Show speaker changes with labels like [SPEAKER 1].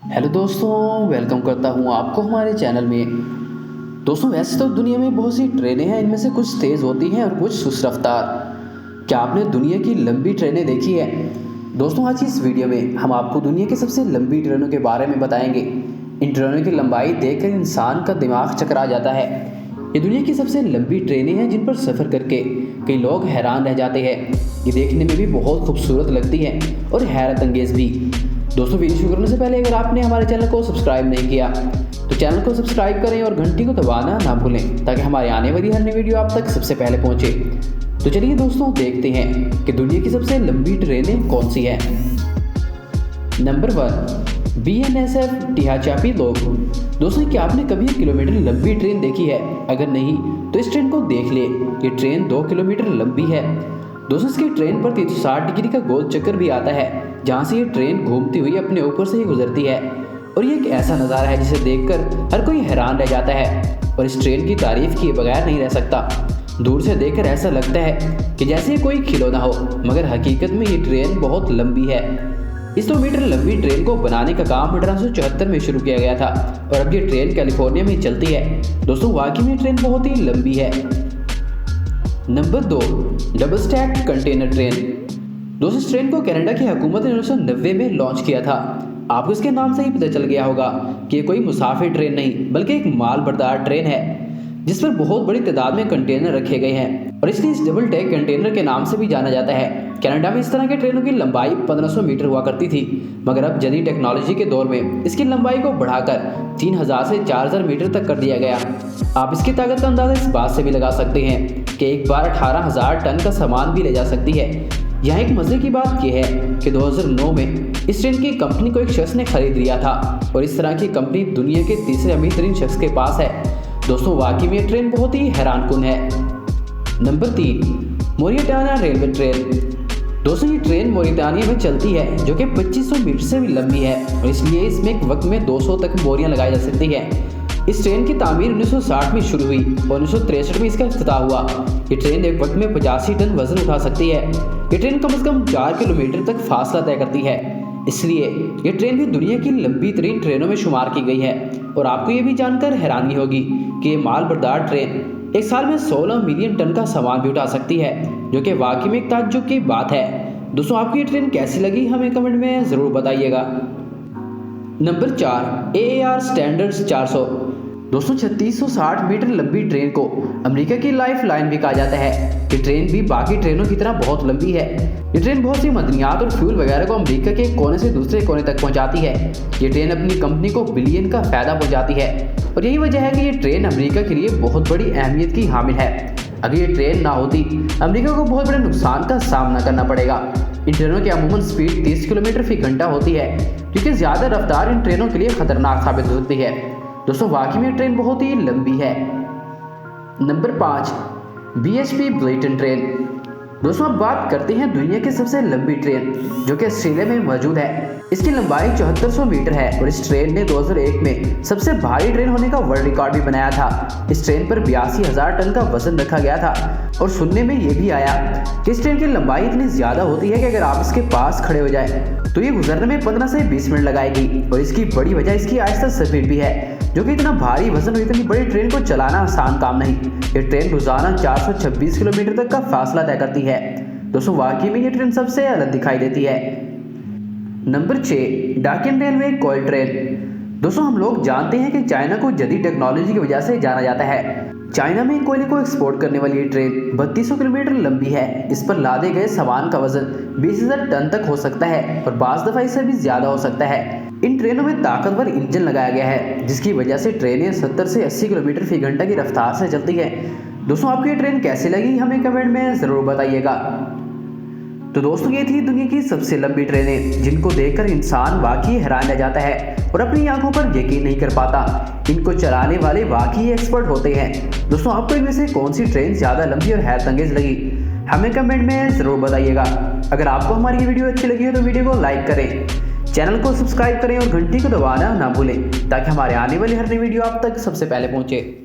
[SPEAKER 1] Hello दोस्तों, welcome करता हूं आपको हमारे चैनल में। दोस्तों, वैसे तो दुनिया में बहुत सी ट्रेनें हैं, इनमें से कुछ तेज़ होती हैं और कुछ सुस्त रफ्तार। क्या आपने दुनिया की लंबी ट्रेनें देखी है? दोस्तों, आज की इस वीडियो में हम आपको दुनिया की सबसे लंबी ट्रेनों के बारे में बताएंगे। इन ट्रेनों की लंबाई देखकर इंसान का दिमाग चकरा जाता है। ये दुनिया की सबसे लंबी ट्रेनें हैं जिन पर सफ़र करके कई लोग हैरान रह जाते हैं। ये देखने में भी बहुत खूबसूरत लगती हैं और हैरत अंगेज़ भी। दोस्तों, वीडियो शुरू करने से पहले अगर आपने हमारे चैनल को सब्सक्राइब नहीं किया तो चैनल को सब्सक्राइब करें और घंटी को दबाना ना भूलें ताकि हमारी आने वाली हर नई वीडियो आप तक सबसे पहले पहुंचे। तो चलिए दोस्तों, देखते हैं कि दुनिया की सबसे लंबी ट्रेनें कौन सी है। नंबर 1, BNSF टिहाचापी लोग। दोस्तों, क्या आपने कभी 1 किलोमीटर लंबी ट्रेन देखी है? अगर नहीं तो इस ट्रेन को देख ले। ये ट्रेन 2 किलोमीटर लंबी है। दोस्तों, इसकी ट्रेन पर 360 डिग्री का गोल चक्कर भी आता है, जहाँ से ये ट्रेन घूमती हुई अपने ऊपर से ही गुजरती है। और ये एक ऐसा नज़ारा है जिसे देखकर हर कोई हैरान रह जाता है और इस ट्रेन की तारीफ किए बगैर नहीं रह सकता। दूर से देखकर ऐसा लगता है कि जैसे कोई खिलौना हो, मगर हकीकत में ये ट्रेन बहुत लंबी है। इस 2 मीटर लंबी ट्रेन को बनाने का काम 1874 में शुरू किया गया था और अब ये ट्रेन कैलिफोर्निया में चलती है। दोस्तों, वाकई में ट्रेन बहुत ही लंबी है। Number 2, double stacked container train. दोस्तों, इस ट्रेन को कनाडा की हुकूमत ने 1990 में लॉन्च किया था। आपको इसके नाम से ही पता चल गया होगा कि ये कोई मुसाफिर ट्रेन नहीं बल्कि एक माल बर्दार ट्रेन है जिस पर बहुत बड़ी तादाद में कंटेनर रखे गए हैं और इसलिए इस डबल डेक कंटेनर के नाम से भी जाना जाता है। कनाडा में इस तरह के ट्रेनों की लंबाई 1500 मीटर हुआ करती थी, मगर अब जदीद टेक्नोलॉजी के दौर में इसकी लंबाई को बढ़ाकर 3000 से 4000 मीटर तक कर दिया गया। आप इसकी ताकत का अंदाजा इस बात से भी लगा सकते हैं कि एक बार 18000 टन का सामान भी ले जा सकती है। यहाँ एक मजे की बात यह है कि 2009 में इस ट्रेन की कंपनी को एक शख्स ने खरीद लिया था और इस तरह की कंपनी दुनिया के तीसरे अमीर तरीन शख्स के पास है। दोस्तों, वाकई में ट्रेन बहुत ही हैरानकुन है। Number 3, Mauritania railway train. दोस्तों, ये ट्रेन मोरिटानिया में चलती है जो कि 2500 मीटर से भी लंबी है और इसलिए इसमें एक वक्त में 200 तक बोरियां लगाई जा सकती है। इस ट्रेन की तामीर 1960 में शुरू हुई और 1963 में इसका इफ्तिताह हुआ। ये ट्रेन एक वक्त में 85 टन वजन उठा सकती है। ये ट्रेन कम से कम 4 किलोमीटर तक फासला तय करती है, इसलिए ये ट्रेन भी दुनिया की लंबी तरीन ट्रेनों में शुमार की गई है। और आपको ये भी जानकर हैरानी होगी कि ये माल बर्दार ट्रेन एक साल में 16 मिलियन टन का सामान भी उठा सकती है, जो कि वाकई में एक ताज्जुब की बात है। दोस्तों, आपको ये ट्रेन कैसी लगी हमें कमेंट में ज़रूर बताइएगा। Number 4, AAR standard 400। दोस्तों, 3660 मीटर लंबी ट्रेन को अमेरिका की लाइफ लाइन भी कहा जाता है। ये ट्रेन भी बाकी ट्रेनों की तरह बहुत लंबी है। ये ट्रेन बहुत सी मदनियात और फ्यूल वगैरह को अमेरिका के कोने से दूसरे कोने तक पहुंचाती है। ये ट्रेन अपनी कंपनी को बिलियन का फायदा पहुंचाती है और यही वजह है कि ये ट्रेन अमेरिका के लिए बहुत बड़ी अहमियत की हामिल है। अगर ये ट्रेन ना होती, अमेरिका को बहुत बड़े नुकसान का सामना करना पड़ेगा। इन ट्रेनों की अमूमन स्पीड 30 किलोमीटर फी घंटा होती है, क्योंकि ज़्यादा रफ्तार इन ट्रेनों के लिए खतरनाक साबित होती है। दोस्तों, वाकई में ट्रेन बहुत ही लंबी है। Number 5, BHP Billiton train. दोस्तों, अब बात करते हैं दुनिया की सबसे लंबी ट्रेन जो कि ऑस्ट्रेलिया में मौजूद है। इसकी लंबाई 7400 मीटर है और इस ट्रेन ने 2001 में सबसे भारी ट्रेन होने का वर्ल्ड रिकॉर्ड भी बनाया था। इस ट्रेन पर 82,000 टन का वजन रखा गया था और सुनने में ये भी आया कि इस ट्रेन की लंबाई इतनी ज़्यादा होती है कि अगर आप इसके पास खड़े हो जाए तो ये गुजरने में 15 से 20 मिनट लगाएगी। और इसकी बड़ी वजह इसकी आहिस्ता स्पीड भी है, जो कि इतना भारी वजन और इतनी बड़ी ट्रेन को चलाना आसान काम नहीं। ये ट्रेन रोजाना 426 किलोमीटर तक का फासला तय करती है। दोस्तों, वाकई में ये ट्रेन सबसे अलग दिखाई देती है। नंबर 6, डाकिन रेलवे कोयल ट्रेन। दोस्तों, हम लोग जानते हैं कि चाइना को जदीद टेक्नोलॉजी की वजह से जाना जाता है। चाइना में कोयले को एक्सपोर्ट करने वाली ये ट्रेन 3200 किलोमीटर लंबी है। इस पर लादे गए सामान का वजन 20,000 टन तक हो सकता है और बाज़ दफ़ा इससे भी ज़्यादा हो सकता है। इन ट्रेनों में ताकतवर इंजन लगाया गया है, जिसकी वजह से ट्रेनें 70 से 80 किलोमीटर फी घंटा की रफ्तार से चलती है। दोस्तों, आपको ये ट्रेन कैसी लगी हमें कमेंट में ज़रूर बताइएगा। तो दोस्तों, ये थी दुनिया की सबसे लंबी ट्रेनें जिनको देखकर इंसान वाकई हैरान रह जाता है और अपनी आंखों पर यकीन नहीं कर पाता। इनको चलाने वाले वाकई एक्सपर्ट होते हैं। दोस्तों, आपको इनमें से कौन सी ट्रेन ज़्यादा लंबी और हैरत अंगेज लगी हमें कमेंट में ज़रूर बताइएगा। अगर आपको हमारी ये वीडियो अच्छी लगी हो तो वीडियो को लाइक करें, चैनल को सब्सक्राइब करें और घंटी को दबाना ना भूलें ताकि हमारे आने वाली हर नई वीडियो आप तक सबसे पहले पहुंचे।